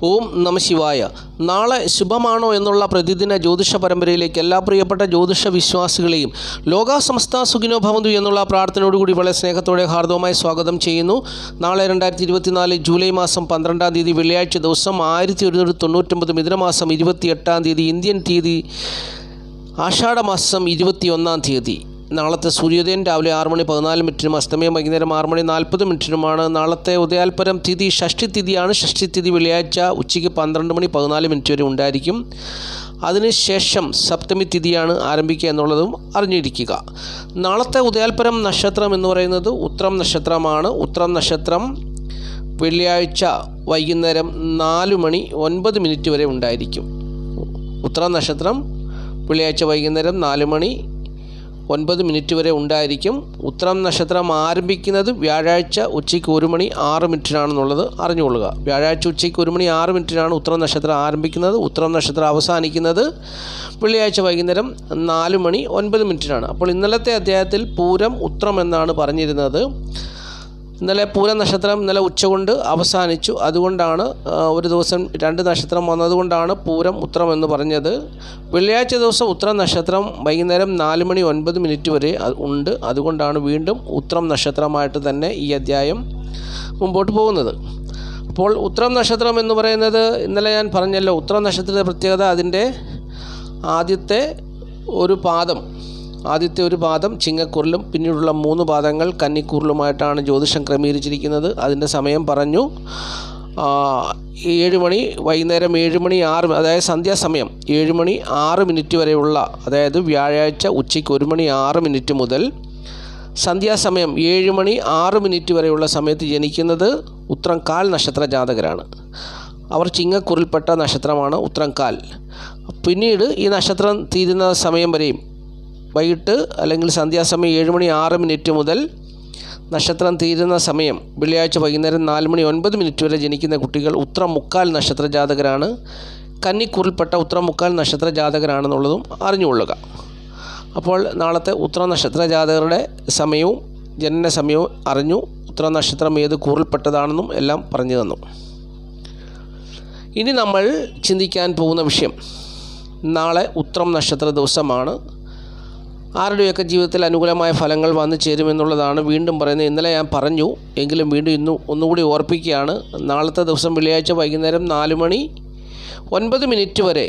ഓം നമ ശിവായ. നാളെ ശുഭമാണോ എന്നുള്ള പ്രതിദിന ജ്യോതിഷ പരമ്പരയിലേക്ക് എല്ലാ പ്രിയപ്പെട്ട ജ്യോതിഷ വിശ്വാസികളെയും ലോക സമസ്ത സുഖിനോ ഭവന്തു എന്നുള്ള പ്രാർത്ഥനയോടുകൂടി വളരെ സ്നേഹത്തോടെ ഹാർദവമായി സ്വാഗതം ചെയ്യുന്നു. നാളെ 2024 ജൂലൈ മാസം 12-ാം തീയതി വെള്ളിയാഴ്ച ദിവസം 1199 മിഥുനമാസം 28-ാം തീയതി ഇന്ത്യൻ തീയതി ആഷാഢമാസം 21-ാം തീയതി. നാളത്തെ സൂര്യോദയം രാവിലെ 6:14 അസ്തമയം വൈകുന്നേരം 6:40 നാളത്തെ ഉദയാൽപരം തിഥി ഷഷ്ഠി തിഥിയാണ്. ഷഷ്ഠി തിഥി വെള്ളിയാഴ്ച ഉച്ചയ്ക്ക് 12:14 വരെ ഉണ്ടായിരിക്കും. അതിനുശേഷം സപ്തമി തിഥിയാണ് ആരംഭിക്കുക എന്നുള്ളതും അറിഞ്ഞിരിക്കുക. നാളത്തെ ഉദയാൽപരം നക്ഷത്രം എന്ന് പറയുന്നത് ഉത്രം നക്ഷത്രമാണ്. ഉത്രം നക്ഷത്രം വെള്ളിയാഴ്ച വൈകുന്നേരം 4:09 വരെ ഉണ്ടായിരിക്കും. ഉത്രം നക്ഷത്രം വെള്ളിയാഴ്ച വൈകുന്നേരം 4:09 വരെ ഉണ്ടായിരിക്കും. ഉത്രം നക്ഷത്രം ആരംഭിക്കുന്നത് വ്യാഴാഴ്ച ഉച്ചയ്ക്ക് 1:06 അറിഞ്ഞുകൊള്ളുക. വ്യാഴാഴ്ച ഉച്ചയ്ക്ക് 1:06 ഉത്രം നക്ഷത്രം ആരംഭിക്കുന്നത്. ഉത്രം നക്ഷത്രം അവസാനിക്കുന്നത് വെള്ളിയാഴ്ച വൈകുന്നേരം 4:09 അപ്പോൾ ഇന്നലത്തെ അധ്യായത്തിൽ പൂരം ഉത്രം എന്നാണ് പറഞ്ഞിരുന്നത്. ഇന്നലെ പൂരം നക്ഷത്രം ഇന്നലെ ഉച്ചകൊണ്ട് അവസാനിച്ചു. അതുകൊണ്ടാണ് ഒരു ദിവസം 2 നക്ഷത്രം വന്നതുകൊണ്ടാണ് പൂരം ഉത്രം എന്ന് പറഞ്ഞത്. വെള്ളിയാഴ്ച ദിവസം ഉത്രം നക്ഷത്രം വൈകുന്നേരം 4:09 വരെ ഉണ്ട്. അതുകൊണ്ടാണ് വീണ്ടും ഉത്രം നക്ഷത്രമായിട്ട് തന്നെ ഈ അധ്യായം മുമ്പോട്ട് പോകുന്നത്. അപ്പോൾ ഉത്രം നക്ഷത്രം എന്ന് പറയുന്നത് ഇന്നലെ ഞാൻ പറഞ്ഞല്ലോ, ഉത്രം നക്ഷത്രത്തിൻ്റെ പ്രത്യേകത അതിൻ്റെ ആദ്യത്തെ ഒരു പാദം ചിങ്ങക്കുറിലും പിന്നീടുള്ള 3 പാദങ്ങൾ കന്നിക്കൂറിലുമായിട്ടാണ് ജ്യോതിഷം ക്രമീകരിച്ചിരിക്കുന്നത്. അതിൻ്റെ സമയം പറഞ്ഞു 7 മണി വൈകുന്നേരം 7:06 അതായത് സന്ധ്യാസമയം 7:06 വരെയുള്ള, അതായത് വ്യാഴാഴ്ച ഉച്ചയ്ക്ക് 1:06 മുതൽ സന്ധ്യാസമയം 7:06 വരെയുള്ള സമയത്ത് ജനിക്കുന്നത് ഉത്രം കാൽ നക്ഷത്ര ജാതകരാണ്. അവർ ചിങ്ങക്കുറിൽപ്പെട്ട നക്ഷത്രമാണ് ഉത്രം കാൽ. പിന്നീട് ഈ നക്ഷത്രം തീരുന്ന സമയം വരെയും വൈകിട്ട് അല്ലെങ്കിൽ സന്ധ്യാസമയം 7:06 മുതൽ നക്ഷത്രം തീരുന്ന സമയം വെള്ളിയാഴ്ച വൈകുന്നേരം 4:09 വരെ ജനിക്കുന്ന കുട്ടികൾ ഉത്രം മുക്കാൽ നക്ഷത്ര ജാതകരാണ്. കന്നിക്കൂറിൽപ്പെട്ട ഉത്രം മുക്കാൽ നക്ഷത്ര ജാതകരാണെന്നുള്ളതും അറിഞ്ഞുകൊള്ളുക. അപ്പോൾ നാളത്തെ ഉത്രം നക്ഷത്ര ജാതകരുടെ സമയവും ജനന സമയവും അറിഞ്ഞു. ഉത്രം നക്ഷത്രം ഏത് കൂറിൽപ്പെട്ടതാണെന്നും എല്ലാം പറഞ്ഞു തന്നു. ഇനി നമ്മൾ ചിന്തിക്കാൻ പോകുന്ന വിഷയം, നാളെ ഉത്രം നക്ഷത്ര ദിവസമാണ്. ആരുടെയൊക്കെ ജീവിതത്തിൽ അനുകൂലമായ ഫലങ്ങൾ വന്നു ചേരുമെന്നുള്ളതാണ് വീണ്ടും പറയുന്നത്. ഇന്നലെ ഞാൻ പറഞ്ഞു, എങ്കിലും വീണ്ടും ഒന്നുകൂടി ഓർപ്പിക്കുകയാണ്. നാളത്തെ ദിവസം വെള്ളിയാഴ്ച വൈകുന്നേരം 4:09 വരെ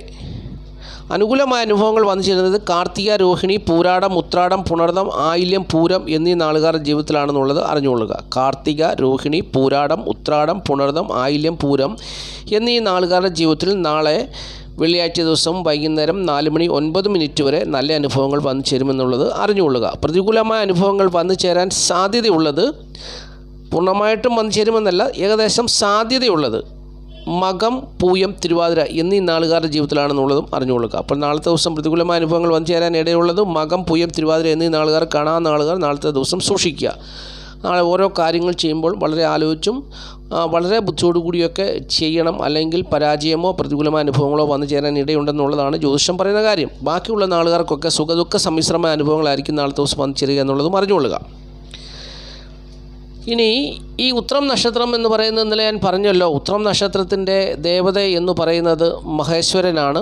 അനുകൂലമായ അനുഭവങ്ങൾ വന്നു ചേരുന്നത് കാർത്തിക, രോഹിണി, പൂരാടം, ഉത്രാടം, പുണർദം, ആയില്യം, പൂരം എന്നീ നാളുകാരുടെ ജീവിതത്തിലാണെന്നുള്ളത് അറിഞ്ഞുകൊള്ളുക. കാർത്തിക, രോഹിണി, പൂരാടം, ഉത്രാടം, പുണർദം, ആയില്യം, പൂരം എന്നീ നാളുകാരുടെ ജീവിതത്തിൽ നാളെ വെള്ളിയാഴ്ച ദിവസം വൈകുന്നേരം 4:09 വരെ നല്ല അനുഭവങ്ങൾ വന്നു ചേരുമെന്നുള്ളത് അറിഞ്ഞുകൊള്ളുക. പ്രതികൂലമായ അനുഭവങ്ങൾ വന്നു ചേരാൻ സാധ്യതയുള്ളത്, പൂർണ്ണമായിട്ടും വന്നു ചേരുമെന്നല്ല, ഏകദേശം സാധ്യതയുള്ളത് മകം, പൂയം, തിരുവാതിര എന്നീ നാളുകാരുടെ ജീവിതത്തിലാണെന്നുള്ളതും അറിഞ്ഞുകൊള്ളുക. അപ്പോൾ നാളത്തെ ദിവസം പ്രതികൂലമായ അനുഭവങ്ങൾ വന്നു ചേരാൻ ഇടയുള്ളത് മകം, പൂയം, തിരുവാതിര എന്നീ നാളുകാർ കാണാവുന്ന ആളുകൾ നാളത്തെ ദിവസം സൂക്ഷിക്കുക. നാളെ ഓരോ കാര്യങ്ങൾ ചെയ്യുമ്പോൾ വളരെ ആലോചിച്ചും വളരെ ബുദ്ധിയോടുകൂടിയൊക്കെ ചെയ്യണം. അല്ലെങ്കിൽ പരാജയമോ പ്രതികൂലമായ അനുഭവങ്ങളോ വന്നു ചേരാൻ ഇടയുണ്ടെന്നുള്ളതാണ് ജ്യോതിഷം പറയുന്ന കാര്യം. ബാക്കിയുള്ള നാളുകാർക്കൊക്കെ സുഖദുഃഖ സമ്മിശ്രമായ അനുഭവങ്ങളായിരിക്കും നാളത്തെ ദിവസം വന്നു ചേരുക എന്നുള്ളതും അറിഞ്ഞുകൊള്ളുക. ഇനി ഈ ഉത്രം നക്ഷത്രം എന്ന് പറയുന്നത് ഇന്നലെ ഞാൻ പറഞ്ഞല്ലോ, ഉത്രം നക്ഷത്രത്തിൻ്റെ ദേവത എന്ന് പറയുന്നത് മഹേശ്വരനാണ്.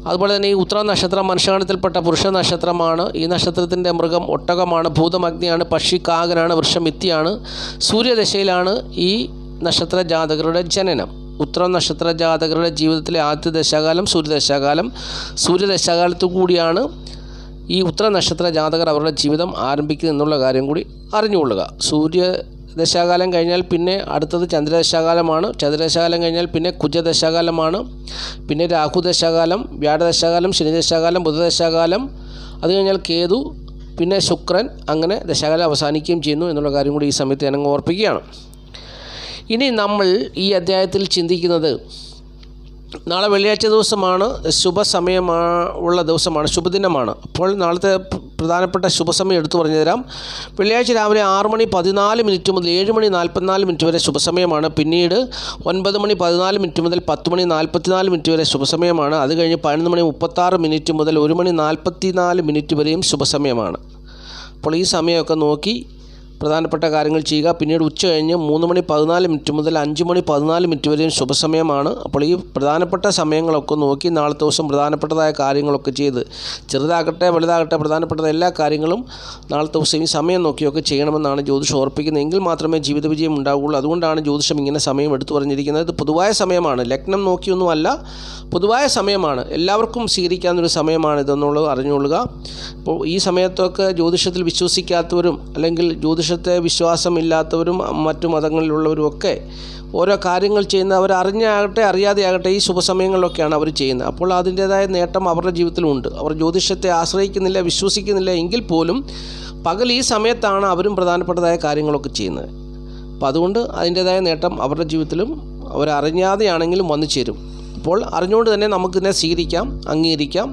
അതുപോലെ തന്നെ ഈ ഉത്രം നക്ഷത്രം മനുഷ്യഗണത്തിൽപ്പെട്ട പുരുഷ നക്ഷത്രമാണ്. ഈ നക്ഷത്രത്തിൻ്റെ മൃഗം ഒട്ടകമാണ്, ഭൂതം അഗ്നിയാണ്, പക്ഷി കാകനാണ്, വൃക്ഷം മിത്തിയാണ്. സൂര്യദശയിലാണ് ഈ നക്ഷത്ര ജാതകരുടെ ജനനം. ഉത്രം നക്ഷത്ര ജാതകരുടെ ജീവിതത്തിലെ ആദ്യ ദശാകാലം സൂര്യദശാകാലം. സൂര്യദശാകാലത്തു കൂടിയാണ് ഈ ഉത്തര നക്ഷത്ര ജാതകർ അവരുടെ ജീവിതം ആരംഭിക്കുന്നത് എന്നുള്ള കാര്യം കൂടി അറിഞ്ഞുകൊള്ളുക. സൂര്യദശാകാലം കഴിഞ്ഞാൽ പിന്നെ അടുത്തത് ചന്ദ്രദശാകാലമാണ്. ചന്ദ്രദശാകാലം കഴിഞ്ഞാൽ പിന്നെ കുജദശാകാലമാണ്. പിന്നെ രാഹുദശാകാലം, വ്യാഴദശാകാലം, ശനിദശാകാലം, ബുധദശാകാലം, അത് കഴിഞ്ഞാൽ കേതു, പിന്നെ ശുക്രൻ, അങ്ങനെ ദശാകാലം അവസാനിക്കുകയും ചെയ്യുന്നു എന്നുള്ള കാര്യം കൂടി ഈ സമയത്ത് ഞാൻ ഓർപ്പിക്കുകയാണ്. ഇനി നമ്മൾ ഈ അധ്യായത്തിൽ ചിന്തിക്കുന്നത്, നാളെ വെള്ളിയാഴ്ച ദിവസമാണ്, ശുഭസമയമുള്ള ദിവസമാണ്, ശുഭദിനമാണ്. അപ്പോൾ നാളത്തെ പ്രധാനപ്പെട്ട ശുഭസമയം എടുത്തു പറഞ്ഞു തരാം. വെള്ളിയാഴ്ച രാവിലെ 6:14 മുതൽ 7:44 വരെ ശുഭസമയമാണ്. പിന്നീട് 9:14 മുതൽ 10:44 വരെ ശുഭസമയമാണ്. അത് കഴിഞ്ഞ് 11:36 മുതൽ 1:44 വരെയും ശുഭസമയമാണ്. അപ്പോൾ ഈ സമയമൊക്കെ നോക്കി പ്രധാനപ്പെട്ട കാര്യങ്ങൾ ചെയ്യുക. പിന്നീട് ഉച്ച കഴിഞ്ഞ് 3:14 മുതൽ 5:14 വരെയും ശുഭസമയമാണ്. അപ്പോൾ ഈ പ്രധാനപ്പെട്ട സമയങ്ങളൊക്കെ നോക്കി നാളത്തെ ദിവസം പ്രധാനപ്പെട്ടതായ കാര്യങ്ങളൊക്കെ ചെയ്ത്, ചെറുതാകട്ടെ വലുതാകട്ടെ പ്രധാനപ്പെട്ട എല്ലാ കാര്യങ്ങളും നാളത്തെ ദിവസം ഈ സമയം നോക്കിയൊക്കെ ചെയ്യണമെന്നാണ് ജ്യോതിഷം ഓർപ്പിക്കുന്നത്. എങ്കിൽ മാത്രമേ ജീവിത വിജയം ഉണ്ടാവുകയുള്ളൂ. അതുകൊണ്ടാണ് ജ്യോതിഷം ഇങ്ങനെ സമയം എടുത്തു പറഞ്ഞിരിക്കുന്നത്. ഇത് പൊതുവായ സമയമാണ്, ലഗ്നം നോക്കിയൊന്നുമല്ല, പൊതുവായ സമയമാണ്. എല്ലാവർക്കും സ്വീകരിക്കാവുന്നൊരു സമയമാണ് ഇതെന്നുള്ളത് അറിഞ്ഞുകൊള്ളുക. അപ്പോൾ ഈ സമയത്തൊക്കെ ജ്യോതിഷത്തിൽ വിശ്വസിക്കാത്തവരും അല്ലെങ്കിൽ ജ്യോതിഷത്തെ വിശ്വാസമില്ലാത്തവരും മറ്റു മതങ്ങളിലുള്ളവരും ഒക്കെ ഓരോ കാര്യങ്ങൾ ചെയ്യുന്ന അവർ അറിഞ്ഞാകട്ടെ അറിയാതെയാകട്ടെ ഈ ശുഭസമയങ്ങളിലൊക്കെയാണ് അവർ ചെയ്യുന്നത്. അപ്പോൾ അതിൻ്റേതായ നേട്ടം അവരുടെ ജീവിതത്തിലുമുണ്ട്. അവർ ജ്യോതിഷത്തെ ആശ്രയിക്കുന്നില്ല, വിശ്വസിക്കുന്നില്ല എങ്കിൽ പോലും പകൽ ഈ സമയത്താണ് അവരും പ്രധാനപ്പെട്ടതായ കാര്യങ്ങളൊക്കെ ചെയ്യുന്നത്. അപ്പോൾ അതുകൊണ്ട് അതിൻ്റേതായ നേട്ടം അവരുടെ ജീവിതത്തിലും അവരറിഞ്ഞാതെയാണെങ്കിലും വന്നു ചേരും. അപ്പോൾ അറിഞ്ഞുകൊണ്ട് തന്നെ നമുക്കിതിനെ സ്വീകരിക്കാം, അംഗീകരിക്കാം.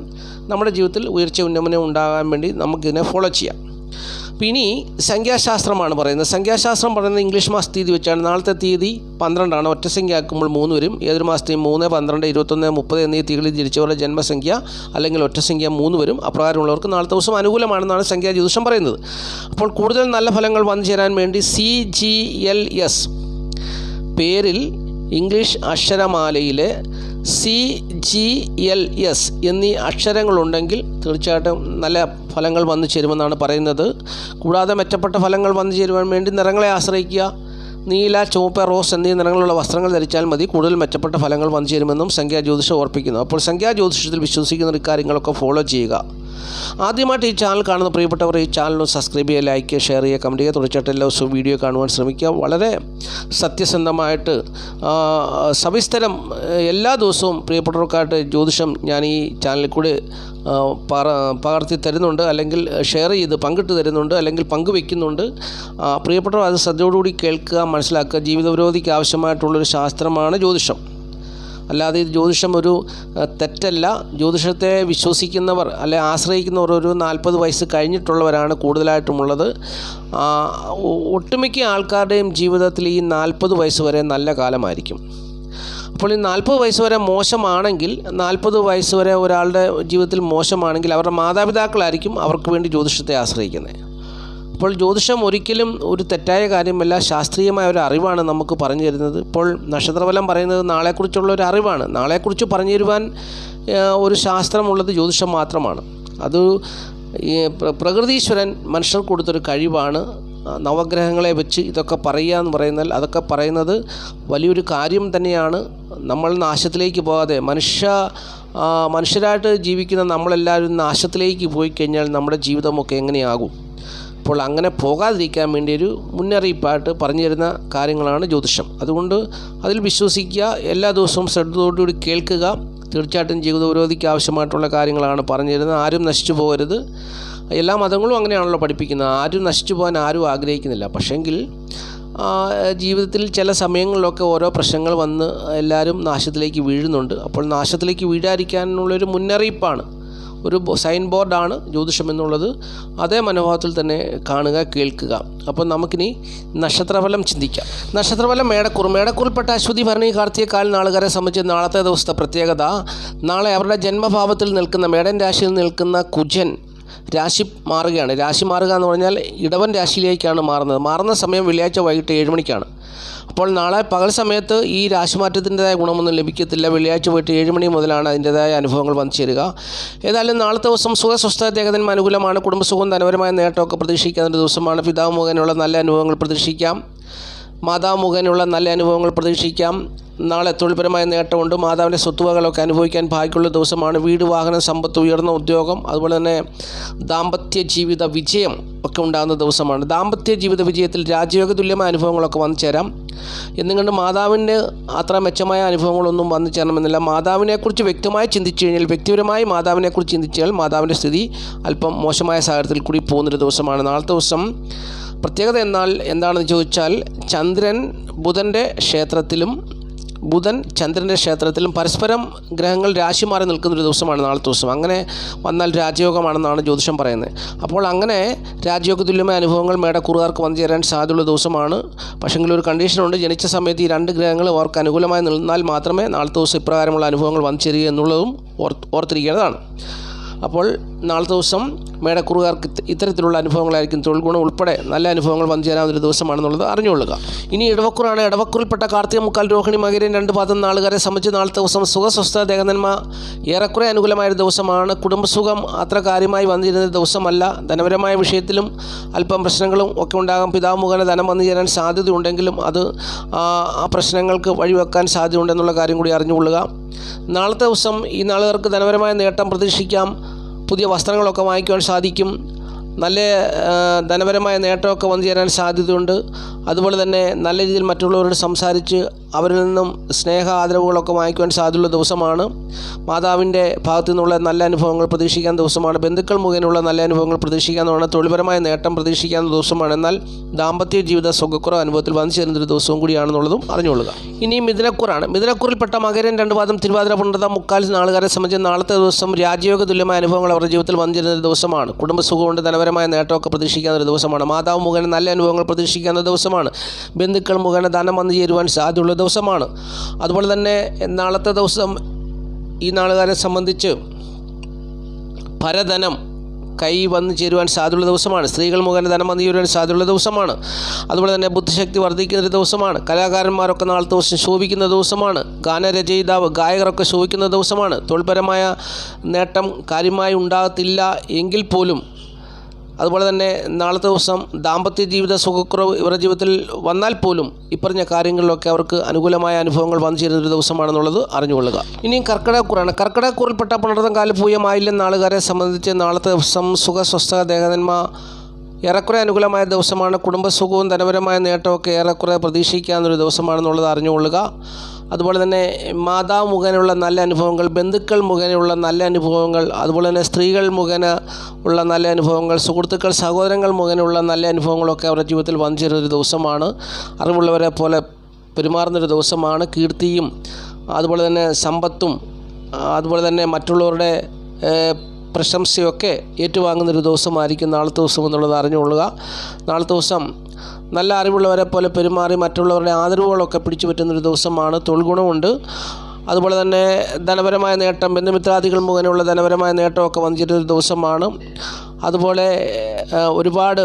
നമ്മുടെ ജീവിതത്തിൽ ഉയർച്ച ഉന്നമനം ഉണ്ടാകാൻ വേണ്ടി നമുക്കിതിനെ ഫോളോ ചെയ്യാം. അപ്പോൾ ഇനി സംഖ്യാശാസ്ത്രമാണ് പറയുന്നത്. സംഖ്യാശാസ്ത്രം പറയുന്നത് ഇംഗ്ലീഷ് മാസ തീയതി വെച്ചാണ്. നാളത്തെ തീയതി 12 ഒറ്റ സംഖ്യ ആക്കുമ്പോൾ 3 വരും. ഏതൊരു മാസത്തെയും 3, 12, 21, 30 എന്നീ തീയതികളിൽ ജനിച്ചവരുടെ ജന്മസംഖ്യ അല്ലെങ്കിൽ ഒറ്റ സംഖ്യ 3 വരും. അപ്രകാരമുള്ളവർക്ക് നാളത്തെ ദിവസം അനുകൂലമാണെന്നാണ് സംഖ്യാ ജ്യോതിഷം പറയുന്നത്. അപ്പോൾ കൂടുതൽ നല്ല ഫലങ്ങൾ വന്നു ചേരാൻ വേണ്ടി CGLS പേരിൽ ഇംഗ്ലീഷ് അക്ഷരമാലയിലെ CGLS എന്നീ അക്ഷരങ്ങളുണ്ടെങ്കിൽ തീർച്ചയായിട്ടും നല്ല ഫലങ്ങൾ വന്നു ചേരുമെന്നാണ് പറയുന്നത്. കൂടാതെ മെച്ചപ്പെട്ട ഫലങ്ങൾ വന്നു ചേരുവാൻ വേണ്ടി നിറങ്ങളെ ആശ്രയിക്കുക. നീല, ചുവപ്പ്, റോസ് എന്നീ നിറങ്ങളുള്ള വസ്ത്രങ്ങൾ ധരിച്ചാൽ മതി. കൂടുതൽ മെച്ചപ്പെട്ട ഫലങ്ങൾ വന്നു ചേരുമെന്നും സംഖ്യാ ജ്യോതിഷം ഓർപ്പിക്കുന്നു. അപ്പോൾ സംഖ്യാ ജ്യോതിഷത്തിൽ വിശ്വസിക്കുന്ന കാര്യങ്ങളൊക്കെ ഫോളോ ചെയ്യുക. ആദ്യമായിട്ട് ഈ ചാനൽ കാണുന്ന പ്രിയപ്പെട്ടവർ ഈ ചാനൽ സബ്സ്ക്രൈബ് ചെയ്യുക, ലൈക്ക് ചെയ്യുക, ഷെയർ ചെയ്യുക, കമൻറ്റ് ചെയ്യുക. തുടർച്ചയായിട്ട് എല്ലാ ദിവസവും വീഡിയോ കാണുവാൻ ശ്രമിക്കുക. വളരെ സത്യസന്ധമായിട്ട് സവിസ്തരം എല്ലാ ദിവസവും പ്രിയപ്പെട്ടവർക്കായിട്ട് ജ്യോതിഷം ഞാൻ ഈ ചാനലിൽ കൂടെ പകർത്തി തരുന്നുണ്ട്, അല്ലെങ്കിൽ ഷെയർ ചെയ്ത് പങ്കിട്ട് തരുന്നുണ്ട്, അല്ലെങ്കിൽ പങ്കുവെക്കുന്നുണ്ട്. പ്രിയപ്പെട്ടവർ അത് ശ്രദ്ധയോടുകൂടി കേൾക്കുക, മനസ്സിലാക്കുക. ജീവിതവിരോധിക്ക് ആവശ്യമായിട്ടുള്ളൊരു ശാസ്ത്രമാണ് ജ്യോതിഷം. അല്ലാതെ ഇത് ജ്യോതിഷം ഒരു തെറ്റല്ല. ജ്യോതിഷത്തെ വിശ്വസിക്കുന്നവർ അല്ലെ ആശ്രയിക്കുന്നവർ ഒരു 40 വയസ്സ് കഴിഞ്ഞിട്ടുള്ളവരാണ് കൂടുതലായിട്ടുമുള്ളത്. ഒട്ടുമിക്ക ആൾക്കാരുടെയും ജീവിതത്തിൽ ഈ 40 വയസ്സ് വരെ നല്ല കാലമായിരിക്കും. അപ്പോൾ ഈ 40 വയസ്സ് വരെ മോശമാണെങ്കിൽ, 40 വയസ്സ് വരെ ഒരാളുടെ ജീവിതത്തിൽ മോശമാണെങ്കിൽ അവരുടെ മാതാപിതാക്കളായിരിക്കും അവർക്ക് വേണ്ടി ജ്യോതിഷത്തെ ആശ്രയിക്കുന്നത്. അപ്പോൾ ജ്യോതിഷം ഒരിക്കലും ഒരു തെറ്റായ കാര്യമല്ല, ശാസ്ത്രീയമായ ഒരു അറിവാണ് നമുക്ക് പറഞ്ഞു തരുന്നത്. ഇപ്പോൾ നക്ഷത്രഫലം പറയുന്നത് നാളെക്കുറിച്ചുള്ള ഒരു അറിവാണ്. നാളെക്കുറിച്ച് പറഞ്ഞു തരുവാൻ ഒരു ശാസ്ത്രമുള്ളത് ജ്യോതിഷം മാത്രമാണ്. അത് പ്രകൃതീശ്വരൻ മനുഷ്യർക്ക് കൊടുത്തൊരു കഴിവാണ്. നവഗ്രഹങ്ങളെ വെച്ച് ഇതൊക്കെ പറയുക എന്ന് പറയുന്നാൽ അതൊക്കെ പറയുന്നത് വലിയൊരു കാര്യം തന്നെയാണ്. നമ്മൾ നാശത്തിലേക്ക് പോകാതെ മനുഷ്യരായിട്ട് ജീവിക്കുന്ന നമ്മളെല്ലാവരും നാശത്തിലേക്ക് പോയി കഴിഞ്ഞാൽ നമ്മുടെ ജീവിതമൊക്കെ എങ്ങനെയാകും? അപ്പോൾ അങ്ങനെ പോകാതിരിക്കാൻ വേണ്ടി ഒരു മുന്നറിയിപ്പായിട്ട് പറഞ്ഞു തരുന്ന കാര്യങ്ങളാണ് ജ്യോതിഷം. അതുകൊണ്ട് അതിൽ വിശ്വസിക്കുക, എല്ലാ ദിവസവും ശ്രദ്ധയോടുകൂടി കേൾക്കുക. തീർച്ചയായിട്ടും ജീവിതവിരോധിക്ക് ആവശ്യമായിട്ടുള്ള കാര്യങ്ങളാണ് പറഞ്ഞു തരുന്നത്. ആരും നശിച്ചു പോകരുത്. എല്ലാ മതങ്ങളും അങ്ങനെയാണല്ലോ പഠിപ്പിക്കുന്നത്. ആരും നശിച്ചു പോകാൻ ആരും ആഗ്രഹിക്കുന്നില്ല. പക്ഷെങ്കിൽ ജീവിതത്തിൽ ചില സമയങ്ങളിലൊക്കെ ഓരോ പ്രശ്നങ്ങൾ വന്ന് എല്ലാവരും നാശത്തിലേക്ക് വീഴുന്നുണ്ട്. അപ്പോൾ നാശത്തിലേക്ക് വീഴാതിരിക്കാനുള്ളൊരു മുന്നറിയിപ്പാണ്, ഒരു സൈൻ ബോർഡാണ് ജ്യോതിഷം എന്നുള്ളത്. അതേ മനോഭാവത്തിൽ തന്നെ കാണുക, കേൾക്കുക. അപ്പോൾ നമുക്കിനി നക്ഷത്രഫലം ചിന്തിക്കാം. നക്ഷത്രഫലം മേടക്കൂറിൽപ്പെട്ട അശ്വതി, ഭരണി, കാർത്തിക, കാൽ നാളുകാരെ സംബന്ധിച്ച് നാളത്തെ ദിവസത്തെ പ്രത്യേകത, നാളെ അവരുടെ ജന്മഭാവത്തിൽ നിൽക്കുന്ന മേടൻ രാശിയിൽ നിൽക്കുന്ന കുജൻ രാശി മാറുകയാണ്. രാശി മാറുക എന്ന് പറഞ്ഞാൽ ഇടവൻ രാശിയിലേക്കാണ് മാറുന്ന സമയം വെള്ളിയാഴ്ച വൈകിട്ട് 7 മണിക്കാണ്. അപ്പോൾ നാളെ പകൽ സമയത്ത് ഈ രാശിമാറ്റത്തിൻ്റെതായ ഗുണമൊന്നും ലഭിക്കത്തില്ല. വെള്ളിയാഴ്ച പോയിട്ട് 7 മണി മുതലാണ് അതിൻ്റേതായ അനുഭവങ്ങൾ വന്നു ചേരുക. ഏതായാലും നാളത്തെ ദിവസം സുഖസ്വസ്ഥ ദേഹത്തിന് അനുകൂലമാണ്. കുടുംബസുഖം, ധനപരമായ നേട്ടമൊക്കെ പ്രതീക്ഷിക്കാവുന്ന ദിവസമാണ്. പിതാവ് മുഖേനയുള്ള നല്ല അനുഭവങ്ങൾ പ്രതീക്ഷിക്കാം. മാതാവ് മുഖേനയുള്ള നല്ല അനുഭവങ്ങൾ പ്രതീക്ഷിക്കാം. നാളെ തൊഴിൽപരമായ നേട്ടമുണ്ട്. മാതാവിൻ്റെ സ്വത്തുവകളൊക്കെ അനുഭവിക്കാൻ ഭാഗ്യമുള്ള ദിവസമാണ്. വീട്, വാഹനം, സമ്പത്ത്, ഉയർന്ന ഉദ്യോഗം, അതുപോലെ തന്നെ ദാമ്പത്യ ജീവിത വിജയം ഒക്കെ ഉണ്ടാകുന്ന ദിവസമാണ്. ദാമ്പത്യ ജീവിത വിജയത്തിൽ രാജയോഗ തുല്യമായ അനുഭവങ്ങളൊക്കെ വന്നു ചേരാം. എന്നുകൊണ്ട് മാതാവിൻ്റെ അത്ര മെച്ചമായ അനുഭവങ്ങളൊന്നും വന്നു ചേരണമെന്നില്ല. മാതാവിനെക്കുറിച്ച് വ്യക്തമായി ചിന്തിച്ചു കഴിഞ്ഞാൽ, വ്യക്തിപരമായി മാതാവിനെക്കുറിച്ച് ചിന്തിച്ചാൽ മാതാവിൻ്റെ സ്ഥിതി അല്പം മോശമായ സാഹചര്യത്തിൽ കൂടി പോകുന്നൊരു ദിവസമാണ്. നാളത്തെ ദിവസം പ്രത്യേകത എന്താണെന്ന് ചോദിച്ചാൽ, ചന്ദ്രൻ ചന്ദ്രൻ്റെ ക്ഷേത്രത്തിലും പരസ്പരം ഗ്രഹങ്ങൾ രാശി മാറി നിൽക്കുന്നൊരു ദിവസമാണ് നാളത്തെ ദിവസം. അങ്ങനെ വന്നാൽ രാജയോഗമാണെന്നാണ് ജ്യോതിഷം പറയുന്നത്. അപ്പോൾ അങ്ങനെ രാജയോഗ തുല്യമായ അനുഭവങ്ങൾ മേടക്കൂറുകാർക്ക് വന്നു ചേരാൻ സാധ്യതയുള്ള ദിവസമാണ്. പക്ഷെങ്കിൽ ഒരു കണ്ടീഷനുണ്ട്. ജനിച്ച സമയത്ത് ഈ 2 ഗ്രഹങ്ങൾ അവർക്ക് അനുകൂലമായി നിന്നാൽ മാത്രമേ നാളത്തെ ദിവസം ഇപ്രകാരമുള്ള അനുഭവങ്ങൾ വന്നു ചേരുക എന്നുള്ളതും ഓർത്തിരിക്കേണ്ടതാണ്. അപ്പോൾ നാളത്തെ ദിവസം മേടക്കൂറുകാർക്ക് ഇത്തരത്തിലുള്ള അനുഭവങ്ങളായിരിക്കും. തൊഴിൽ ഗുണം ഉൾപ്പെടെ നല്ല അനുഭവങ്ങൾ വന്നു ചേരാവുന്നൊരു ദിവസമാണെന്നുള്ളത് അറിഞ്ഞുകൊള്ളുക. ഇനി ഇടവക്കൂറാണ്. ഇടവക്കൂറിൽപ്പെട്ട കാർത്തിക മുക്കാൽ രോഹിണി മകരം 2 പാദം നാളുകാരെ സംബന്ധിച്ച് നാളത്തെ ദിവസം സുഖസ്വസ്ഥ ദേഹനന്മ ഏറെക്കുറെ അനുകൂലമായൊരു ദിവസമാണ്. കുടുംബസുഖം അത്ര കാര്യമായി വന്നിരുന്ന ദിവസമല്ല. ധനപരമായ വിഷയത്തിലും അല്പം പ്രശ്നങ്ങളും ഒക്കെ ഉണ്ടാകാം. പിതാവ് മുഖേന ധനം വന്നു ചേരാൻ സാധ്യതയുണ്ടെങ്കിലും അത് ആ പ്രശ്നങ്ങൾക്ക് വഴിവെക്കാൻ സാധ്യതയുണ്ടെന്നുള്ള കാര്യം കൂടി അറിഞ്ഞുകൊള്ളുക. നാളത്തെ ദിവസം ഈ നാളുകാർക്ക് ധനപരമായ നേട്ടം പ്രതീക്ഷിക്കാം. പുതിയ വസ്ത്രങ്ങളൊക്കെ വാങ്ങിക്കുവാൻ സാധിക്കും. നല്ല ധനപരമായ നേട്ടമൊക്കെ വന്നു ചേരാൻ സാധ്യതയുണ്ട്. അതുപോലെ തന്നെ നല്ല രീതിയിൽ മറ്റുള്ളവരോട് സംസാരിച്ച് അവരിൽ നിന്നും സ്നേഹ ആദരവുകളൊക്കെ വാങ്ങിക്കുവാൻ സാധ്യതയുള്ള ദിവസമാണ്. മാതാവിൻ്റെ ഭാഗത്തു നിന്നുള്ള നല്ല അനുഭവങ്ങൾ പ്രതീക്ഷിക്കാൻ ദിവസമാണ്. ബന്ധുക്കൾ മുഖേനയുള്ള നല്ല അനുഭവങ്ങൾ പ്രതീക്ഷിക്കാവുന്നതാണ്. തൊഴിൽപരമായ നേട്ടം പ്രതീക്ഷിക്കാവുന്ന ദിവസമാണ്. എന്നാൽ ദാമ്പത്യ ജീവിത സുഖക്കുറവ് അനുഭവത്തിൽ വന്നു ചേരുന്നൊരു ദിവസവും കൂടിയാണെന്നുള്ളതും അറിഞ്ഞുകൊള്ളുക. ഇനി മിഥുനക്കൂറാണ്. മിഥുനക്കൂറിൽപ്പെട്ട മകരം 2 പാദം തിരുവാതിര പുണർത മുക്കാൽ നാളുകാരെ സംബന്ധിച്ച് നാളത്തെ ദിവസം രാജയോഗ തുല്യമായ അനുഭവങ്ങൾ അവരുടെ ജീവിതത്തിൽ വന്നു ചേരുന്നൊരു ദിവസമാണ്. കുടുംബസുഖമുണ്ട്. ധനപരമായ നേട്ടമൊക്കെ പ്രതീക്ഷിക്കാവുന്ന ഒരു ദിവസമാണ്. മാതാവ് മുഖേന നല്ല അനുഭവങ്ങൾ പ്രതീക്ഷിക്കാവുന്ന ദിവസമാണ്. ബന്ധുക്കൾ മുഖേന ധനം വന്നു ചേരുവാൻ സാധ്യതയുള്ള ദിവസമാണ്. അതുപോലെ തന്നെ നാളത്തെ ദിവസം ഈ നാളുകാരെ സംബന്ധിച്ച് പരധനം കൈ വന്നു ചേരുവാൻ സാധ്യതയുള്ള ദിവസമാണ്. സ്ത്രീകൾ മുഖേന ധനം വന്നു ചേരുവാൻ സാധ്യതയുള്ള ദിവസമാണ്. അതുപോലെ തന്നെ ബുദ്ധിശക്തി വർദ്ധിക്കുന്നൊരു ദിവസമാണ്. കലാകാരന്മാരൊക്കെ നാളത്തെ ദിവസം ശോഭിക്കുന്ന ദിവസമാണ്. ഗാനരചയിതാവ് ഗായകരൊക്കെ ശോഭിക്കുന്ന ദിവസമാണ്. തൊഴിൽപരമായ നേട്ടം കാര്യമായി ഉണ്ടാകത്തില്ല എങ്കിൽ പോലും അതുപോലെ തന്നെ നാളത്തെ ദിവസം ദാമ്പത്യ ജീവിത സുഖക്കുറവ് ഇവരുടെ ജീവിതത്തിൽ വന്നാൽ പോലും ഇപ്പറഞ്ഞ കാര്യങ്ങളിലൊക്കെ അവർക്ക് അനുകൂലമായ അനുഭവങ്ങൾ വന്നു ചേരുന്നൊരു ദിവസമാണെന്നുള്ളത് അറിഞ്ഞുകൊള്ളുക. ഇനിയും കർക്കിടകക്കൂറാണ്. കർക്കിടകക്കൂറിൽപ്പെട്ട പുണർതം കാലപ്പൂയ ആയില്യം നാളുകാരെ സംബന്ധിച്ച് നാളത്തെ ദിവസം സുഖസ്വസ്ഥ ദേഹനന്മ ഏറെക്കുറെ അനുകൂലമായ ദിവസമാണ്. കുടുംബസുഖവും ധനപരമായ നേട്ടമൊക്കെ ഏറെക്കുറെ പ്രതീക്ഷിക്കാവുന്നൊരു ദിവസമാണെന്നുള്ളത് അറിഞ്ഞുകൊള്ളുക. അതുപോലെ തന്നെ മാതാവ് മുഖേനയുള്ള നല്ല അനുഭവങ്ങൾ, ബന്ധുക്കൾ മുഖേനയുള്ള നല്ല അനുഭവങ്ങൾ, അതുപോലെ തന്നെ സ്ത്രീകൾ മുഖേന ഉള്ള നല്ല അനുഭവങ്ങൾ, സുഹൃത്തുക്കൾ സഹോദരങ്ങൾ മുഖേനയുള്ള നല്ല അനുഭവങ്ങളൊക്കെ അവരുടെ ജീവിതത്തിൽ വന്നു ചേരുന്നൊരു ദിവസമാണ്. അറിവുള്ളവരെ പോലെ പെരുമാറുന്നൊരു ദിവസമാണ്. കീർത്തിയും അതുപോലെ തന്നെ സമ്പത്തും അതുപോലെ തന്നെ മറ്റുള്ളവരുടെ പ്രശംസയൊക്കെ ഏറ്റുവാങ്ങുന്നൊരു ദിവസമായിരിക്കും നാളത്തെ ദിവസം എന്നുള്ളത് അറിഞ്ഞുകൊള്ളുക. നാളത്തെ ദിവസം നല്ല അറിവുള്ളവരെ പോലെ പെരുമാറി മറ്റുള്ളവരുടെ ആദരവുകളൊക്കെ പിടിച്ചു പറ്റുന്നൊരു ദിവസമാണ്. തൊഴിൽ ഗുണമുണ്ട്. അതുപോലെ തന്നെ ധനപരമായ നേട്ടം, ബന്ധുമിത്രാദികൾ മുഖേനയുള്ള ധനപരമായ നേട്ടമൊക്കെ വന്നു ചേരുന്നൊരു ദിവസമാണ്. അതുപോലെ ഒരുപാട്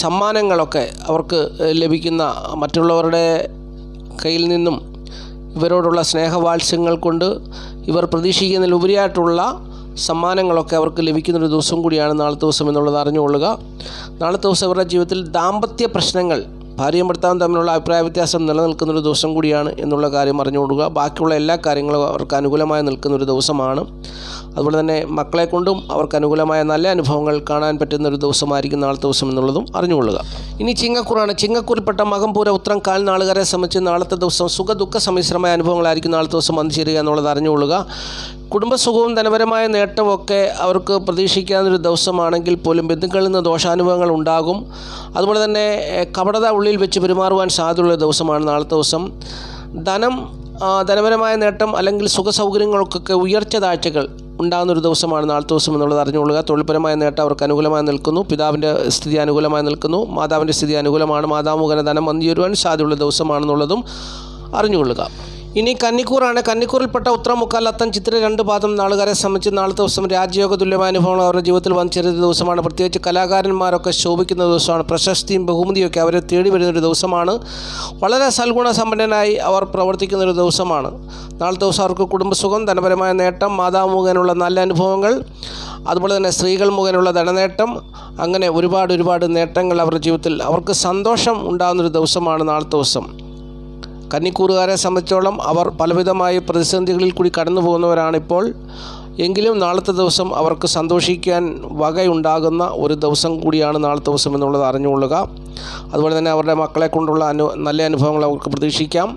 സമ്മാനങ്ങളൊക്കെ അവർക്ക് ലഭിക്കുന്ന, മറ്റുള്ളവരുടെ കയ്യിൽ നിന്നും ഇവരോടുള്ള സ്നേഹവാത്സ്യങ്ങൾ കൊണ്ട് ഇവർ പ്രതീക്ഷിക്കുന്നതിലുപരിയായിട്ടുള്ള സമ്മാനങ്ങളൊക്കെ അവർക്ക് ലഭിക്കുന്നൊരു ദിവസം കൂടിയാണ് നാളത്തെ ദിവസം എന്നുള്ളത് അറിഞ്ഞുകൊള്ളുക. നാളത്തെ ദിവസം ഇവരുടെ ജീവിതത്തിൽ ദാമ്പത്യ പ്രശ്നങ്ങൾ, ഭാര്യയും ഭർത്താവും തമ്മിലുള്ള അഭിപ്രായ വ്യത്യാസം നിലനിൽക്കുന്നൊരു ദിവസം കൂടിയാണ് എന്നുള്ള കാര്യം അറിഞ്ഞുകൊള്ളുക. ബാക്കിയുള്ള എല്ലാ കാര്യങ്ങളും അവർക്ക് അനുകൂലമായി നിൽക്കുന്നൊരു ദിവസമാണ്. അതുപോലെ തന്നെ മക്കളെ കൊണ്ടും അവർക്ക് അനുകൂലമായ നല്ല അനുഭവങ്ങൾ കാണാൻ പറ്റുന്നൊരു ദിവസമായിരിക്കും നാളത്തെ ദിവസം എന്നുള്ളതും അറിഞ്ഞുകൊള്ളുക. ഇനി ചിങ്ങക്കൂറാണ്. ചിങ്ങക്കൂറിൽപ്പെട്ട മകം പൂര ഉത്രം കാൽ നാളുകാരെ സംബന്ധിച്ച് നാളത്തെ ദിവസം സുഖ ദുഃഖ സമ്മിശ്രമായ അനുഭവങ്ങളായിരിക്കും നാളത്തെ ദിവസം വന്നു ചേരുക എന്നുള്ളത് അറിഞ്ഞുകൊള്ളുക. കുടുംബസുഖവും ധനപരമായ നേട്ടമൊക്കെ അവർക്ക് പ്രതീക്ഷിക്കാവുന്നൊരു ദിവസമാണെങ്കിൽ പോലും ബന്ധുക്കളിൽ നിന്ന് ദോഷാനുഭവങ്ങൾ ഉണ്ടാകും. അതുപോലെ തന്നെ കപടത ഉള്ളിൽ വെച്ച് പെരുമാറുവാൻ സാധ്യതയുള്ള ദിവസമാണ് നാളത്തെ ദിവസം. ധനപരമായ നേട്ടം അല്ലെങ്കിൽ സുഖസൗകര്യങ്ങൾക്കൊക്കെ ഉയർച്ച താഴ്ചകൾ ഉണ്ടാകുന്നൊരു ദിവസമാണ് നാളത്തെ ദിവസം എന്നുള്ളത് അറിഞ്ഞുകൊള്ളുക. തൊഴിൽപരമായ നേട്ടം അവർക്ക് അനുകൂലമായി നിൽക്കുന്നു. പിതാവിൻ്റെ സ്ഥിതി അനുകൂലമായി നിൽക്കുന്നു. മാതാവിൻ്റെ സ്ഥിതി അനുകൂലമാണ്. മാതാവ് മുഖേന ധനം വന്നു ചേരുവാൻ സാധ്യതയുള്ള ദിവസമാണെന്നുള്ളതും അറിഞ്ഞുകൊള്ളുക. ഇനി കന്നിക്കൂറാണ്. കന്നിക്കൂറിൽപ്പെട്ട ഉത്രം മുക്കാൽ അത്തം ചിത്ര 2 പാദം നാളുകാരെ സംബന്ധിച്ച് നാളത്തെ ദിവസം രാജയോഗ തുല്യമായ അനുഭവങ്ങൾ അവരുടെ ജീവിതത്തിൽ വന്നു ചേരുന്ന ദിവസമാണ്. പ്രത്യേകിച്ച് കലാകാരന്മാരൊക്കെ ശോഭിക്കുന്ന ദിവസമാണ്. പ്രശസ്തിയും ബഹുമതിയൊക്കെ അവരെ തേടി വരുന്നൊരു ദിവസമാണ്. വളരെ സൽഗുണ സമ്പന്നനായി അവർ പ്രവർത്തിക്കുന്നൊരു ദിവസമാണ്. നാളത്തെ ദിവസം അവർക്ക് കുടുംബസുഖം, ധനപരമായ നേട്ടം, മാതാവ് മുഖേനുള്ള നല്ല അനുഭവങ്ങൾ, അതുപോലെ തന്നെ സ്ത്രീകൾ മുഖേനുള്ള ധനനേട്ടം, അങ്ങനെ ഒരുപാട് നേട്ടങ്ങൾ അവരുടെ ജീവിതത്തിൽ അവർക്ക് സന്തോഷം ഉണ്ടാകുന്നൊരു ദിവസമാണ് നാളത്തെ ദിവസം. കന്നിക്കൂറുകാരെ സംബന്ധിച്ചോളം അവർ പലവിധമായ പ്രതിസന്ധികളിൽ കൂടി കടന്നു പോകുന്നവരാണിപ്പോൾ. എങ്കിലും നാളത്തെ ദിവസം അവർക്ക് സന്തോഷിക്കാൻ വകയുണ്ടാകുന്ന ഒരു ദിവസം കൂടിയാണ് നാളത്തെ ദിവസം എന്നുള്ളത് അറിഞ്ഞുകൊള്ളുക. അതുപോലെ തന്നെ അവരുടെ മക്കളെ കൊണ്ടുള്ള നല്ല അനുഭവങ്ങൾ അവർക്ക് പ്രതീക്ഷിക്കാം.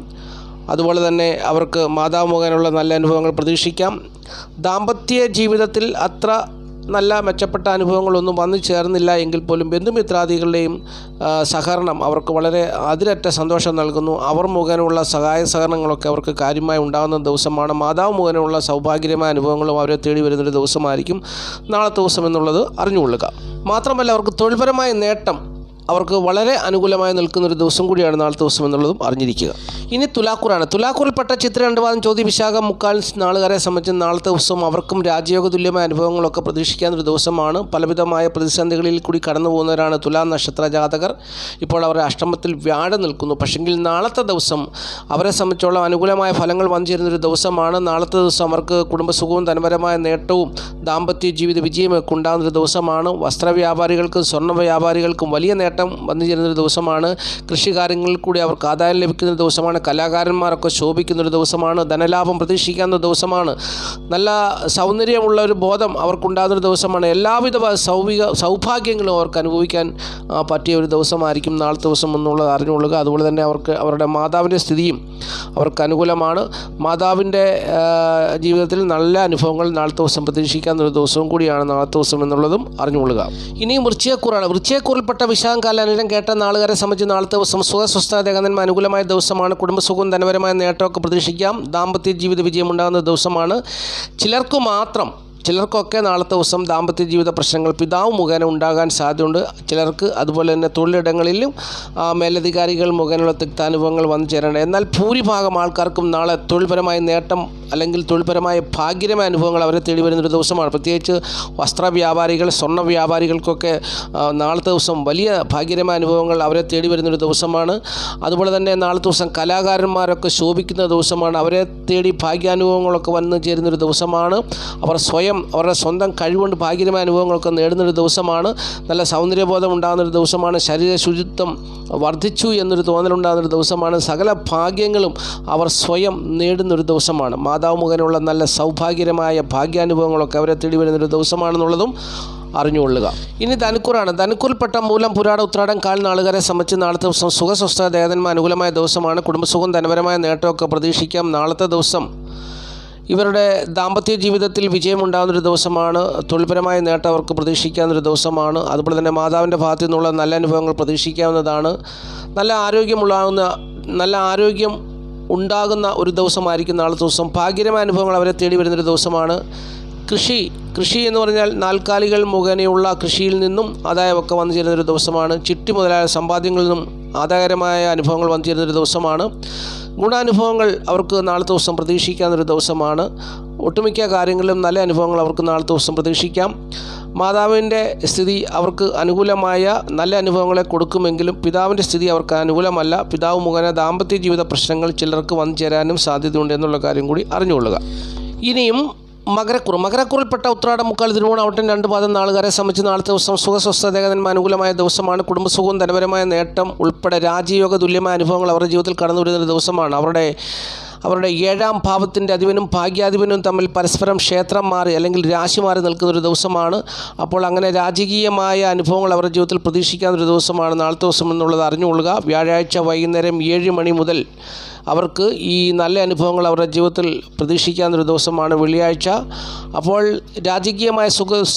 അതുപോലെ തന്നെ അവർക്ക് മാതാവ് മുഖേനുള്ള നല്ല അനുഭവങ്ങൾ പ്രതീക്ഷിക്കാം. ദാമ്പത്യ ജീവിതത്തിൽ അത്ര നല്ല മെച്ചപ്പെട്ട അനുഭവങ്ങളൊന്നും വന്നു ചേർന്നില്ല എങ്കിൽ പോലും ബന്ധുമിത്രാദികളുടെയും സഹകരണം അവർക്ക് വളരെ അതിരറ്റ സന്തോഷം നൽകുന്നു. അവർ മുഖേനയുള്ള സഹായ സഹകരണങ്ങളൊക്കെ അവർക്ക് കാര്യമായി ഉണ്ടാകുന്ന ദിവസമാണ്. മാതാവ് മുഖേനയുള്ള സൗഭാഗ്യമായ അനുഭവങ്ങളും അവരെ തേടി വരുന്നൊരു ദിവസമായിരിക്കും നാളത്തെ ദിവസം എന്നുള്ളത് അറിഞ്ഞുകൊള്ളുക. മാത്രമല്ല അവർക്ക് തൊഴിൽപരമായ നേട്ടം അവർക്ക് വളരെ അനുകൂലമായി നിൽക്കുന്നൊരു ദിവസം കൂടിയാണ് നാളത്തെ ദിവസം എന്നുള്ളതും അറിഞ്ഞിരിക്കുക. ഇനി തുലാക്കൂറാണ്. തുലാക്കൂറിൽപ്പെട്ട ചിത്ര 2 പാദം ചോതി വിശാഖം മുക്കാൽ നാളുകാരെ സംബന്ധിച്ച് നാളത്തെ ദിവസം അവർക്കും രാജയോഗ തുല്യമായ അനുഭവങ്ങളൊക്കെ പ്രതീക്ഷിക്കാവുന്നൊരു ദിവസമാണ്. പലവിധമായ പ്രതിസന്ധികളിൽ കൂടി കടന്നു പോകുന്നവരാണ് തുലാം നക്ഷത്ര ജാതകർ. ഇപ്പോൾ അവരുടെ അഷ്ടമത്തിൽ വ്യാഴം നിൽക്കുന്നു. പക്ഷെങ്കിൽ നാളത്തെ ദിവസം അവരെ സംബന്ധിച്ചുള്ള അനുകൂലമായ ഫലങ്ങൾ വന്നു ചേരുന്നൊരു ദിവസമാണ്. നാളത്തെ ദിവസം അവർക്ക് കുടുംബസുഖവും ധനപരമായ നേട്ടവും ദാമ്പത്യ ജീവിത വിജയമൊക്കെ ഉണ്ടാകുന്നൊരു ദിവസമാണ്. വസ്ത്ര വ്യാപാരികൾക്കും സ്വർണ്ണ വ്യാപാരികൾക്കും വലിയ നേട്ടം വന്നു ചേരുന്നൊരു ദിവസമാണ്. കൃഷികാര്യങ്ങളിൽ കൂടി അവർക്ക് ആദായം ലഭിക്കുന്ന ദിവസമാണ്. കലാകാരന്മാരൊക്കെ ശോഭിക്കുന്നൊരു ദിവസമാണ്. ധനലാഭം പ്രതീക്ഷിക്കാവുന്ന ദിവസമാണ്. നല്ല സൗന്ദര്യമുള്ള ഒരു ബോധം അവർക്കുണ്ടാകുന്നൊരു ദിവസമാണ്. എല്ലാവിധ സൗഭാഗ്യങ്ങളും അവർക്ക് അനുഭവിക്കാൻ പറ്റിയ ഒരു ദിവസമായിരിക്കും നാളത്തെ ദിവസം എന്നുള്ളത് അറിഞ്ഞുകൊള്ളുക. അതുപോലെ തന്നെ അവർക്ക് അവരുടെ മാതാവിൻ്റെ സ്ഥിതിയും അവർക്ക് അനുകൂലമാണ്. മാതാവിൻ്റെ ജീവിതത്തിൽ നല്ല അനുഭവങ്ങൾ നാളത്തെ ദിവസം പ്രതീക്ഷിക്കാവുന്ന ഒരു ദിവസവും കൂടിയാണ് നാളത്തെ ദിവസം എന്നുള്ളതും അറിഞ്ഞുകൊള്ളുക. ഇനിയും വൃശ്ചികക്കൂറാണ്. വൃശ്ചികക്കൂറിൽപ്പെട്ട വിശാഖകാലം കേട്ട നാളുകാരെ സംബന്ധിച്ച് നാളത്തെ ദിവസം സുഖസ്വസ്ഥ ദേഹനന്മ അനുകൂലമായ ദിവസമാണ്. കുടുംബസുഖവും ധനപരമായ നേട്ടമൊക്കെ പ്രതീക്ഷിക്കാം. ദാമ്പത്യ ജീവിത വിജയം ഉണ്ടാകുന്ന ദിവസമാണ്. ചിലർക്കൊക്കെ നാളത്തെ ദിവസം ദാമ്പത്യ ജീവിത പ്രശ്നങ്ങൾ പിതാവ് മുഖേന ഉണ്ടാകാൻ സാധ്യതയുണ്ട്. ചിലർക്ക് അതുപോലെ തന്നെ തൊഴിലിടങ്ങളിലും മേലധികാരികൾ മുഖേനയുള്ള തിക്താനുഭവങ്ങൾ വന്നു ചേരേണ്ട. എന്നാൽ ഭൂരിഭാഗം ആൾക്കാർക്കും നാളെ തൊഴിൽപരമായ നേട്ടം അല്ലെങ്കിൽ തൊഴിൽപരമായ ഭാഗ്യമായ അനുഭവങ്ങൾ അവരെ തേടി വരുന്നൊരു ദിവസമാണ്. പ്രത്യേകിച്ച് വസ്ത്ര വ്യാപാരികൾ സ്വർണ്ണ വ്യാപാരികൾക്കൊക്കെ നാളത്തെ ദിവസം വലിയ ഭാഗ്യമായ അനുഭവങ്ങൾ അവരെ തേടി വരുന്നൊരു ദിവസമാണ്. അതുപോലെ തന്നെ നാളത്തെ ദിവസം കലാകാരന്മാരൊക്കെ ശോഭിക്കുന്ന ദിവസമാണ്. അവരെ തേടി ഭാഗ്യാനുഭവങ്ങളൊക്കെ വന്നു ചേരുന്നൊരു ദിവസമാണ്. അവർ സ്വയം അവരുടെ സ്വന്തം കഴിവുകൊണ്ട് ഭാഗ്യമായ അനുഭവങ്ങളൊക്കെ നേടുന്നൊരു ദിവസമാണ്. നല്ല സൗന്ദര്യബോധം ഉണ്ടാകുന്നൊരു ദിവസമാണ്. ശരീര ശുചിത്വം വർദ്ധിച്ചു എന്നൊരു തോന്നലുണ്ടാകുന്നൊരു ദിവസമാണ്. സകല ഭാഗ്യങ്ങളും അവർ സ്വയം നേടുന്നൊരു ദിവസമാണ്. മാതാവ് മുഖേനയുള്ള നല്ല സൗഭാഗ്യകരമായ ഭാഗ്യാനുഭവങ്ങളൊക്കെ അവരെ തേടി വരുന്നൊരു ദിവസമാണെന്നുള്ളതും അറിഞ്ഞുകൊള്ളുക. ഇനി ധനുക്കൂറാണ്. ധനുക്കൂറിൽപ്പെട്ട മൂലം പുരാട ഉത്രാടം കാൽ നാളുകാരെ സംബന്ധിച്ച് നാളത്തെ ദിവസം സുഖസ്വസ്ഥ ദേഹന്മ അനുകൂലമായ ദിവസമാണ്. കുടുംബസുഖവും ധനപരമായ നേട്ടമൊക്കെ പ്രതീക്ഷിക്കാം. നാളത്തെ ദിവസം ഇവരുടെ ദാമ്പത്യ ജീവിതത്തിൽ വിജയമുണ്ടാകുന്നൊരു ദിവസമാണ്. തൊഴിൽപരമായ നേട്ടം അവർക്ക് പ്രതീക്ഷിക്കാവുന്നൊരു ദിവസമാണ്. അതുപോലെ തന്നെ മാതാവിൻ്റെ ഭാഗത്തു നിന്നുള്ള നല്ല അനുഭവങ്ങൾ പ്രതീക്ഷിക്കാവുന്നതാണ്. നല്ല ആരോഗ്യം ഉണ്ടാകുന്ന ഒരു ദിവസമായിരിക്കും നാളത്തെ ദിവസം. ഭാഗ്യമായ അനുഭവങ്ങൾ അവരെ തേടി വരുന്നൊരു ദിവസമാണ്. കൃഷി എന്ന് പറഞ്ഞാൽ നാൽക്കാലികൾ മുഖേനയുള്ള കൃഷിയിൽ നിന്നും ആദായമൊക്കെ വന്നു ചേരുന്നൊരു ദിവസമാണ്. ചിട്ടി മുതലായ സമ്പാദ്യങ്ങളിൽ നിന്നും ആദായകരമായ അനുഭവങ്ങൾ വന്നു ചേരുന്നൊരു ദിവസമാണ്. ഗുണാനുഭവങ്ങൾ അവർക്ക് നാളത്തെ ദിവസം പ്രതീക്ഷിക്കാവുന്നൊരു ദിവസമാണ്. ഒട്ടുമിക്ക കാര്യങ്ങളിലും നല്ല അനുഭവങ്ങൾ അവർക്ക് നാളത്തെ ദിവസം പ്രതീക്ഷിക്കാം. മാതാവിൻ്റെ സ്ഥിതി അവർക്ക് അനുകൂലമായ നല്ല അനുഭവങ്ങളെ കൊടുക്കുമെങ്കിലും പിതാവിൻ്റെ സ്ഥിതി അവർക്ക് അനുകൂലമല്ല. പിതാവ് മുഖേന ദാമ്പത്യ ജീവിത പ്രശ്നങ്ങൾ ചിലർക്ക് വന്നു ചേരാനും സാധ്യതയുണ്ട് എന്നുള്ള കാര്യം കൂടി അറിഞ്ഞുകൊള്ളുക. ഇനിയും മകരക്കൂറിൽപ്പെട്ട ഉത്രാടം മുക്കാൽ തിരുവോണം അവിട്ടം 2 പാദം നാളുകാരെ സംബന്ധിച്ച് നാളത്തെ ദിവസം സുഖസ്വസ്ഥ ദേഹനന്മ അനുകൂലമായ ദിവസമാണ്. കുടുംബസുഖവും ധനപരമായ നേട്ടം ഉൾപ്പെടെ രാജയോഗ തുല്യമായ അനുഭവങ്ങൾ അവരുടെ ജീവിതത്തിൽ കടന്നു വരുന്നൊരു ദിവസമാണ്. അവരുടെ 7ാം ഭാവത്തിൻ്റെ അധിപനും ഭാഗ്യാധിപനും തമ്മിൽ പരസ്പരം ക്ഷേത്രം മാറി അല്ലെങ്കിൽ രാശി മാറി നിൽക്കുന്നൊരു ദിവസമാണ്. അപ്പോൾ അങ്ങനെ രാജകീയമായ അനുഭവങ്ങൾ അവരുടെ ജീവിതത്തിൽ പ്രതീക്ഷിക്കാവുന്നൊരു ദിവസമാണ് നാളത്തെ ദിവസം എന്നുള്ളത് അറിഞ്ഞുകൊള്ളുക. വ്യാഴാഴ്ച വൈകുന്നേരം 7 മണി മുതൽ അവർക്ക് ഈ നല്ല അനുഭവങ്ങൾ അവരുടെ ജീവിതത്തിൽ പ്രതീക്ഷിക്കാവുന്നൊരു ദിവസമാണ് വെള്ളിയാഴ്ച. അപ്പോൾ രാജകീയമായ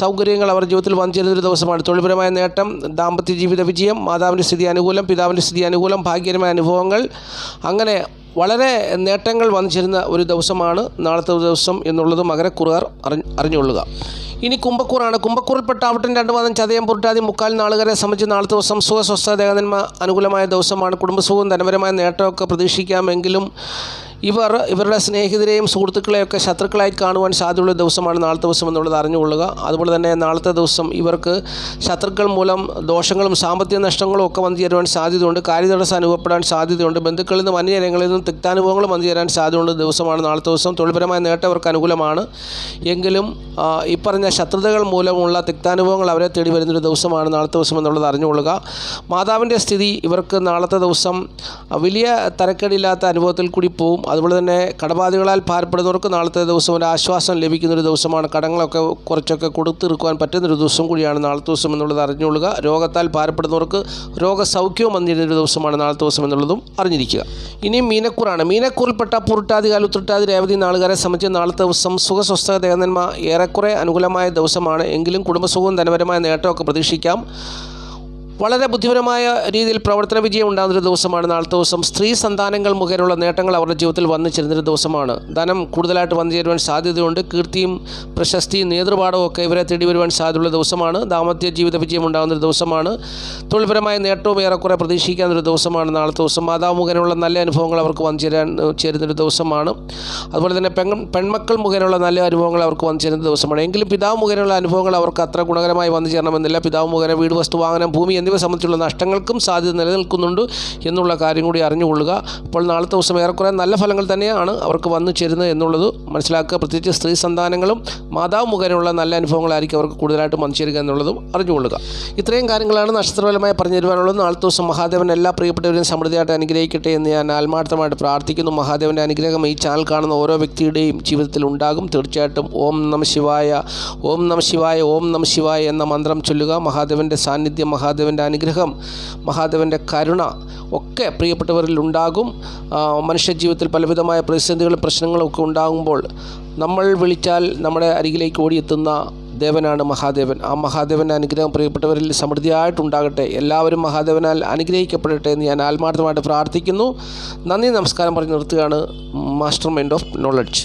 സൗകര്യങ്ങൾ അവരുടെ ജീവിതത്തിൽ വന്നു ചേരുന്നൊരു ദിവസമാണ്. തൊഴിൽപരമായ നേട്ടം, ദാമ്പത്യ ജീവിത വിജയം, മാതാവിൻ്റെ സ്ഥിതി അനുകൂലം, പിതാവിൻ്റെ സ്ഥിതി അനുകൂലം, ഭാഗ്യകരമായ അനുഭവങ്ങൾ, അങ്ങനെ വളരെ നേട്ടങ്ങൾ വന്നു ചേരുന്ന ഒരു ദിവസമാണ് നാളത്തെ ദിവസം എന്നുള്ളത് മകരക്കൂറുകാർ അറിഞ്ഞുകൊള്ളുക. ഇനി കുംഭക്കൂറാണ്. കുംഭക്കൂറിൽപ്പെട്ട അവിട്ടം 2 പാദം ചതയം പുരട്ടാതി മുക്കാൽ നാളുകാരെ സംബന്ധിച്ച് നാളത്തെ ദിവസം സുഖസ്വസ്ഥ ദേഹനന്മ അനുകൂലമായ ദിവസമാണ്. കുടുംബസുഖവും ധനപരമായ നേട്ടമൊക്കെ പ്രതീക്ഷിക്കാമെങ്കിലും ഇവരുടെ സ്നേഹിതരെയും സുഹൃത്തുക്കളെയൊക്കെ ശത്രുക്കളായി കാണുവാൻ സാധ്യതയുള്ള ദിവസമാണ് നാളത്തെ ദിവസം എന്നുള്ളത് അറിഞ്ഞുകൊള്ളുക. അതുപോലെ തന്നെ നാളത്തെ ദിവസം ഇവർക്ക് ശത്രുക്കൾ മൂലം ദോഷങ്ങളും സാമ്പത്തിക നഷ്ടങ്ങളും ഒക്കെ വന്നു ചേരുവാൻ സാധ്യതയുണ്ട്. കാര്യതടസ്സം അനുഭവപ്പെടാൻ സാധ്യതയുണ്ട്. ബന്ധുക്കളിൽ നിന്നും അന്യജനങ്ങളിൽ നിന്നും തിക്താനുഭവങ്ങൾ വന്നു ചേരാൻ സാധ്യതയുള്ള ദിവസമാണ് നാളത്തെ ദിവസം. തൊഴിൽപരമായ നേട്ടം അവർക്ക് അനുകൂലമാണ്. എങ്കിലും ഈ പറഞ്ഞ ശത്രുതകൾ മൂലമുള്ള തിക്താനുഭവങ്ങൾ അവരെ തേടി വരുന്നൊരു ദിവസമാണ് നാളത്തെ ദിവസം എന്നുള്ളത് അറിഞ്ഞുകൊള്ളുക. മാതാവിൻ്റെ സ്ഥിതി ഇവർക്ക് നാളത്തെ ദിവസം വലിയ തരക്കേടില്ലാത്ത അനുഭവത്തിൽ കൂടി പോവും. അതുപോലെ തന്നെ കടബാധികളാൽ ഭാരപ്പെടുന്നവർക്ക് നാളത്തെ ദിവസം ഒരു ആശ്വാസം ലഭിക്കുന്നൊരു ദിവസമാണ്. കടങ്ങളൊക്കെ കുറച്ചൊക്കെ കൊടുത്തിറക്കുവാൻ പറ്റുന്നൊരു ദിവസം കൂടിയാണ് നാളത്തെ ദിവസം എന്നുള്ളത് അറിഞ്ഞുകൊള്ളുക. രോഗത്താൽ ഭാരപ്പെടുന്നവർക്ക് രോഗസൗഖ്യവും വന്നിരുന്നൊരു ദിവസമാണ് നാളത്തെ ദിവസം എന്നുള്ളതും അറിഞ്ഞിരിക്കുക. ഇനിയും മീനക്കൂറാണ്. മീനക്കൂറിൽപ്പെട്ട പുരുട്ടാതി കാൽ ഉത്രട്ടാതി രേവതി നാളുകാരെ സംബന്ധിച്ച് നാളത്തെ ദിവസം സുഖസ്വസ്ഥ ദേഹനന്മ ഏറെക്കുറെ അനുകൂലമായ ദിവസമാണ്. എങ്കിലും കുടുംബസുഖവും ധനപരമായ നേട്ടമൊക്കെ പ്രതീക്ഷിക്കാം. മാതാവിൻ്റെ സ്ഥിതി അവർക്ക് അനുകൂലമല്ല. പിതാവ് മുഖേന ദാമ്പത്യ ജീവിത പ്രശ്നങ്ങൾ ചിലർക്ക് വന്നു ചേരാനും സാധ്യതയുണ്ട്. വളരെ ബുദ്ധിപരമായ രീതിയിൽ പ്രവർത്തന വിജയം ഉണ്ടാകുന്നൊരു ദിവസമാണ് നാളത്തെ ദിവസം. സ്ത്രീ സന്താനങ്ങൾ മുഖേനയുള്ള നേട്ടങ്ങൾ അവരുടെ ജീവിതത്തിൽ വന്നു ചേരുന്നൊരു ദിവസമാണ്. ധനം കൂടുതലായിട്ട് വന്നു ചേരുവാൻ സാധ്യതയുണ്ട്. കീർത്തിയും പ്രശസ്തിയും നേതൃപാഠവും ഒക്കെ ഇവരെ തേടി വരുവാൻ സാധ്യതയുള്ള ദിവസമാണ്. ദാമ്പത്യ ജീവിത വിജയം ഉണ്ടാകുന്നൊരു ദിവസമാണ്. തൊഴിൽപരമായ നേട്ടവും ഏറെക്കുറെ പ്രതീക്ഷിക്കാവുന്നൊരു ദിവസമാണ് നാളത്തെ ദിവസം. മാതാവ് മുഖേനയുള്ള നല്ല അനുഭവങ്ങൾ അവർക്ക് വന്നു ചേരുന്നൊരു ദിവസമാണ്. അതുപോലെ തന്നെ പെൺമക്കൾ മുഖേനയുള്ള നല്ല അനുഭവങ്ങൾ അവർക്ക് വന്നു ചേരുന്ന ദിവസമാണ്. എങ്കിലും പിതാവ് മുഖേനയുള്ള അനുഭവങ്ങൾ അവർക്ക് അത്ര ഗുണകരമായി വന്നു ചേരണമെന്നില്ല. പിതാവ് മുഖേന വീട്, വസ്തു, വാഹനം, ഭൂമി എന്നിവ സംബന്ധിച്ചുള്ള നഷ്ടങ്ങൾക്കും സാധ്യത നിലനിൽക്കുന്നുണ്ട് എന്നുള്ള കാര്യം കൂടി അറിഞ്ഞുകൊള്ളുക. അപ്പോൾ നാളത്തെ ദിവസം ഏറെക്കുറെ നല്ല ഫലങ്ങൾ തന്നെയാണ് അവർക്ക് വന്നു ചേരുന്നത് എന്നുള്ളത് മനസ്സിലാക്കുക. പ്രത്യേകിച്ച് സ്ത്രീ സന്താനങ്ങളും മാതാവ് മുഖേനയുള്ള നല്ല അനുഭവങ്ങളായിരിക്കും അവർക്ക് കൂടുതലായിട്ട് വന്നു ചേരുക എന്നുള്ളതും അറിഞ്ഞുകൊള്ളുക. ഇത്രയും കാര്യങ്ങളാണ് നക്ഷത്രഫലമായി പറഞ്ഞു തരുവാനുള്ളത്. നാളത്തെ ദിവസം മഹാദേവൻ എല്ലാ പ്രിയപ്പെട്ടവരെയും സമൃദ്ധിയായിട്ട് അനുഗ്രഹിക്കട്ടെ എന്ന് ഞാൻ ആത്മാർത്ഥമായിട്ട് പ്രാർത്ഥിക്കുന്നു. മഹാദേവൻ്റെ അനുഗ്രഹം ഈ ചാനൽ കാണുന്ന ഓരോ വ്യക്തിയുടെയും ജീവിതത്തിൽ ഉണ്ടാകും. തീർച്ചയായിട്ടും ഓം നമഃ ശിവായ, ഓം നമഃ ശിവായ, ഓം നമഃ ശിവായ എന്ന മന്ത്രം ചൊല്ലുക. മഹാദേവൻ്റെ സാന്നിധ്യം, മഹാദേവൻ്റെ അനുഗ്രഹം, മഹാദേവൻ്റെ കരുണ ഒക്കെ പ്രിയപ്പെട്ടവരിൽ ഉണ്ടാകും. മനുഷ്യജീവിതത്തിൽ പലവിധമായ പ്രതിസന്ധികളും പ്രശ്നങ്ങളും ഒക്കെ ഉണ്ടാകുമ്പോൾ നമ്മൾ വിളിച്ചാൽ നമ്മുടെ അരികിലേക്ക് ഓടിയെത്തുന്ന ദേവനാണ് മഹാദേവൻ. ആ മഹാദേവൻ്റെ അനുഗ്രഹം പ്രിയപ്പെട്ടവരിൽ സമൃദ്ധിയായിട്ടുണ്ടാകട്ടെ. എല്ലാവരും മഹാദേവനാൽ അനുഗ്രഹിക്കപ്പെടട്ടെ എന്ന് ഞാൻ ആത്മാർത്ഥമായിട്ട് പ്രാർത്ഥിക്കുന്നു. നന്ദി, നമസ്കാരം പറഞ്ഞ് നിർത്തുകയാണ്. Master mind of knowledge.